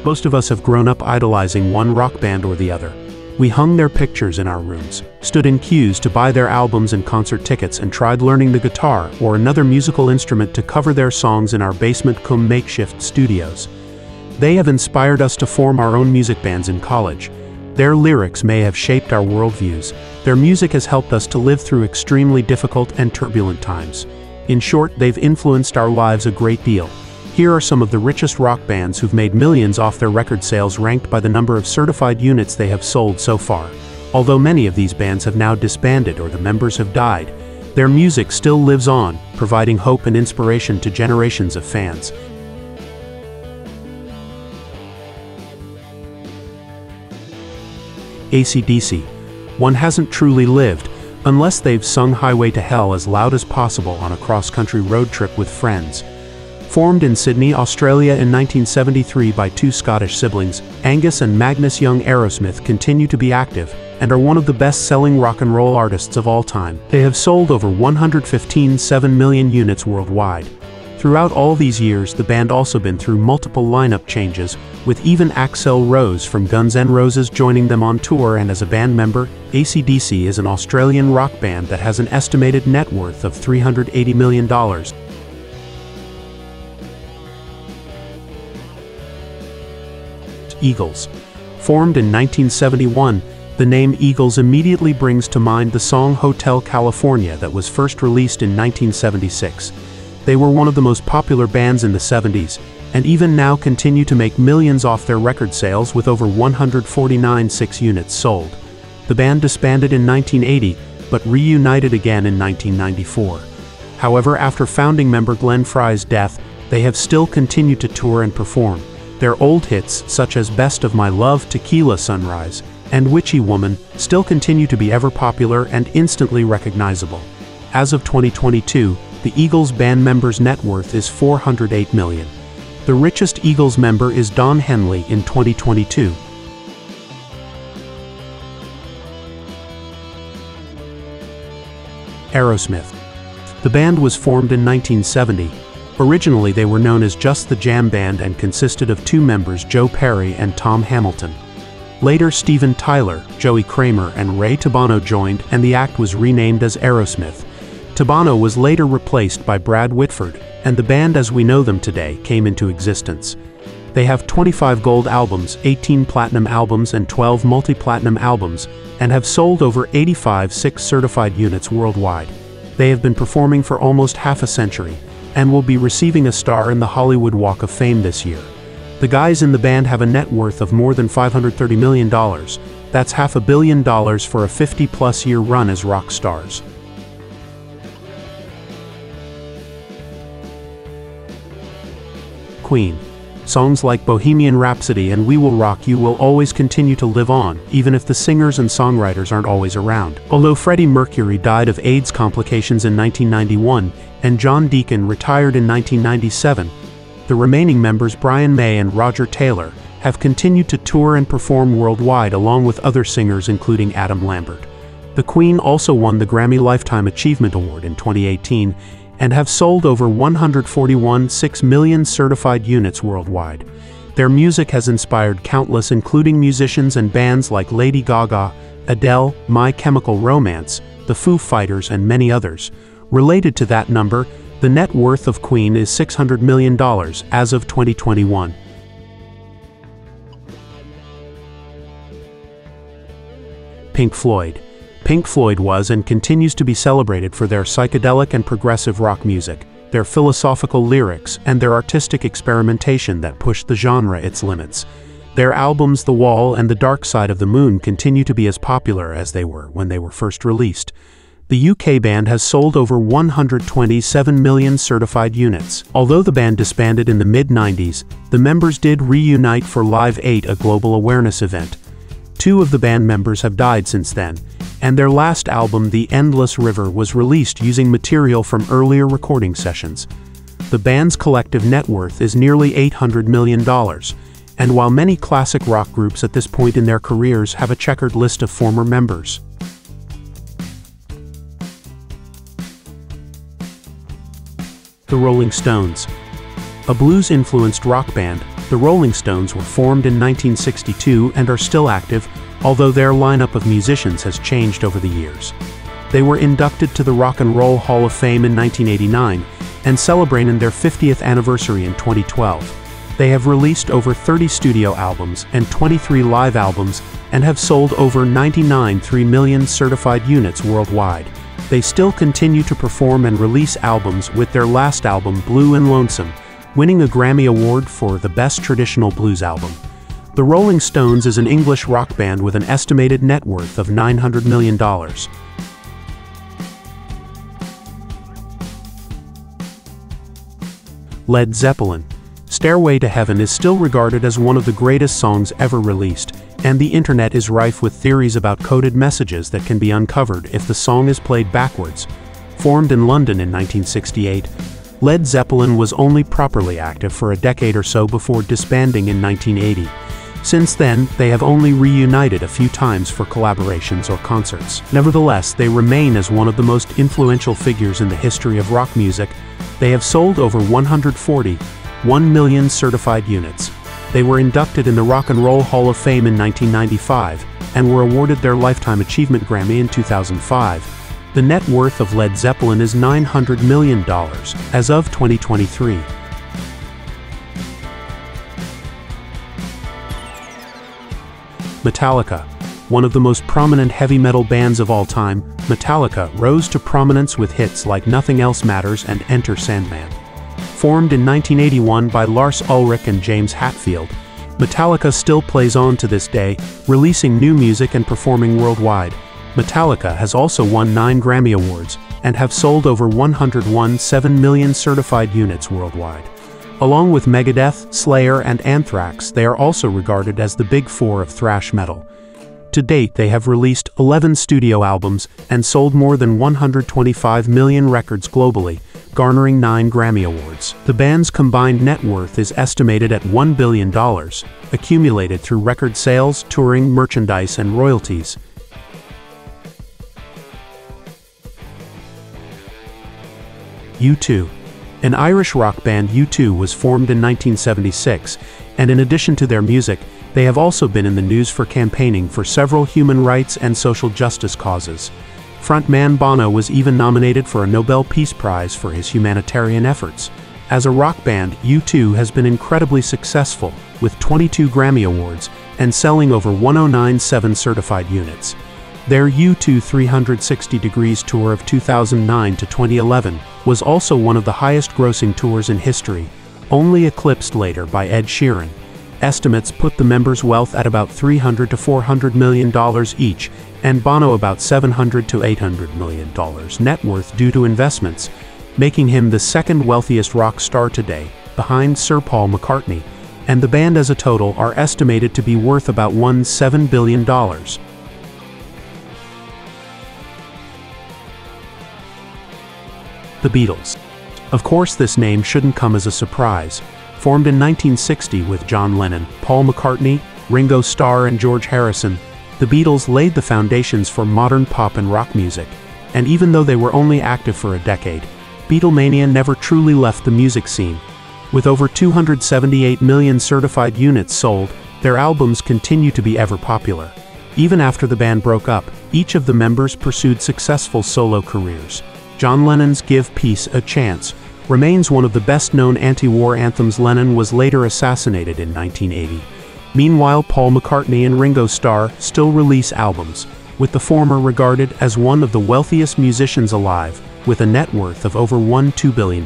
Most of us have grown up idolizing one rock band or the other. We hung their pictures in our rooms, stood in queues to buy their albums and concert tickets, and tried learning the guitar or another musical instrument to cover their songs in our basement cum makeshift studios. They have inspired us to form our own music bands in college. Their lyrics may have shaped our worldviews. Their music has helped us to live through extremely difficult and turbulent times. In short, they've influenced our lives a great deal. Here are some of the richest rock bands who've made millions off their record sales, ranked by the number of certified units they have sold so far. Although many of these bands have now disbanded or the members have died, their music still lives on, providing hope and inspiration to generations of fans. ACDC. One hasn't truly lived unless they've sung Highway to Hell as loud as possible on a cross-country road trip with friends. Formed in Sydney, Australia in 1973 by two Scottish siblings, Angus and Magnus, young Aerosmith continue to be active and are one of the best-selling rock and roll artists of all time. They have sold over 115.7 million units worldwide. Throughout all these years, the band also been through multiple lineup changes, with even Axl Rose from Guns N' Roses joining them on tour and as a band member. ACDC is an Australian rock band that has an estimated net worth of $380 million. Eagles. Formed in 1971, the name Eagles immediately brings to mind the song Hotel California that was first released in 1976. They were one of the most popular bands in the 70s, and even now continue to make millions off their record sales with over 149.6 units sold. The band disbanded in 1980, but reunited again in 1994. However, after founding member Glenn Frey's death, they have still continued to tour and perform. Their old hits, such as Best of My Love, Tequila, Sunrise, and Witchy Woman, still continue to be ever popular and instantly recognizable. As of 2022, the Eagles band members' net worth is $408 million. The richest Eagles member is Don Henley in 2022. Aerosmith. The band was formed in 1970. Originally, they were known as just the Jam Band and consisted of two members, Joe Perry and Tom Hamilton. Later, Steven Tyler, Joey Kramer, and Ray Tabano joined, and the act was renamed as Aerosmith. Tabano was later replaced by Brad Whitford, and the band as we know them today came into existence. They have 25 gold albums, 18 platinum albums, and 12 multi-platinum albums, and have sold over 85.6 certified units worldwide. They have been performing for almost half a century, and will be receiving a star in the Hollywood Walk of Fame this year. The guys in the band have a net worth of more than $530 million. That's $500 million for a 50-plus year run as rock stars. Queen. Songs like Bohemian Rhapsody and We Will Rock You will always continue to live on, even if the singers and songwriters aren't always around. Although Freddie Mercury died of AIDS complications in 1991, and John Deacon retired in 1997, the remaining members Brian May and Roger Taylor have continued to tour and perform worldwide along with other singers including Adam Lambert. The Queen also won the Grammy Lifetime Achievement Award in 2018 and have sold over 141.6 million certified units worldwide. Their music has inspired countless, including musicians and bands like Lady Gaga, Adele, My Chemical Romance, the Foo Fighters, and many others. Related to that number, the net worth of Queen is $600 million as of 2021. Pink Floyd. Pink Floyd was and continues to be celebrated for their psychedelic and progressive rock music, their philosophical lyrics, and their artistic experimentation that pushed the genre its limits. Their albums The Wall and The Dark Side of the Moon continue to be as popular as they were when they were first released. The UK band has sold over 127 million certified units. Although the band disbanded in the mid-90s, the members did reunite for Live 8, a global awareness event. Two of the band members have died since then, and their last album, The Endless River, was released using material from earlier recording sessions. The band's collective net worth is nearly $800 million, and while many classic rock groups at this point in their careers have a checkered list of former members. The Rolling Stones. A blues-influenced rock band, The Rolling Stones were formed in 1962 and are still active, although their lineup of musicians has changed over the years. They were inducted to the Rock and Roll Hall of Fame in 1989 and celebrating their 50th anniversary in 2012. They have released over 30 studio albums and 23 live albums and have sold over 99.3 million certified units worldwide. They still continue to perform and release albums, with their last album, Blue and Lonesome, winning a Grammy Award for the Best Traditional Blues Album. The Rolling Stones is an English rock band with an estimated net worth of $900 million. Led Zeppelin. Stairway to Heaven is still regarded as one of the greatest songs ever released, and the internet is rife with theories about coded messages that can be uncovered if the song is played backwards. Formed in London in 1968, Led Zeppelin was only properly active for a decade or so before disbanding in 1980. Since then, they have only reunited a few times for collaborations or concerts. Nevertheless, they remain as one of the most influential figures in the history of rock music. They have sold over 1 million certified units. They were inducted in the Rock and Roll Hall of Fame in 1995 and were awarded their Lifetime Achievement Grammy in 2005. The net worth of Led Zeppelin is $900 million as of 2023. Metallica. One of the most prominent heavy metal bands of all time, Metallica rose to prominence with hits like Nothing Else Matters and Enter Sandman. Formed in 1981 by Lars Ulrich and James Hetfield, Metallica still plays on to this day, releasing new music and performing worldwide. Metallica has also won 9 Grammy Awards and have sold over 117 million certified units worldwide. Along with Megadeth, Slayer, and Anthrax, they are also regarded as the Big Four of thrash metal. To date, they have released 11 studio albums and sold more than 125 million records globally, garnering 9 Grammy Awards. The band's combined net worth is estimated at $1 billion, accumulated through record sales, touring, merchandise, and royalties. U2. An Irish rock band, U2 was formed in 1976, and in addition to their music, they have also been in the news for campaigning for several human rights and social justice causes. Frontman Bono was even nominated for a Nobel Peace Prize for his humanitarian efforts. As a rock band, U2 has been incredibly successful, with 22 Grammy Awards and selling over 109,700 certified units. Their U2 360 Degrees tour of 2009 to 2011 was also one of the highest-grossing tours in history, only eclipsed later by Ed Sheeran. Estimates put the members' wealth at about $300 to $400 million each, and Bono about $700 to $800 million net worth due to investments, making him the second wealthiest rock star today, behind Sir Paul McCartney, and the band as a total are estimated to be worth about $7 billion. The Beatles. Of course, this name shouldn't come as a surprise. Formed in 1960 with John Lennon, Paul McCartney, Ringo Starr, and George Harrison, the Beatles laid the foundations for modern pop and rock music. And even though they were only active for a decade, Beatlemania never truly left the music scene. With over 278 million certified units sold, their albums continue to be ever popular. Even after the band broke up, each of the members pursued successful solo careers. John Lennon's Give Peace a Chance remains one of the best-known anti-war anthems. Lennon was later assassinated in 1980. Meanwhile, Paul McCartney and Ringo Starr still release albums, with the former regarded as one of the wealthiest musicians alive, with a net worth of over $2 billion.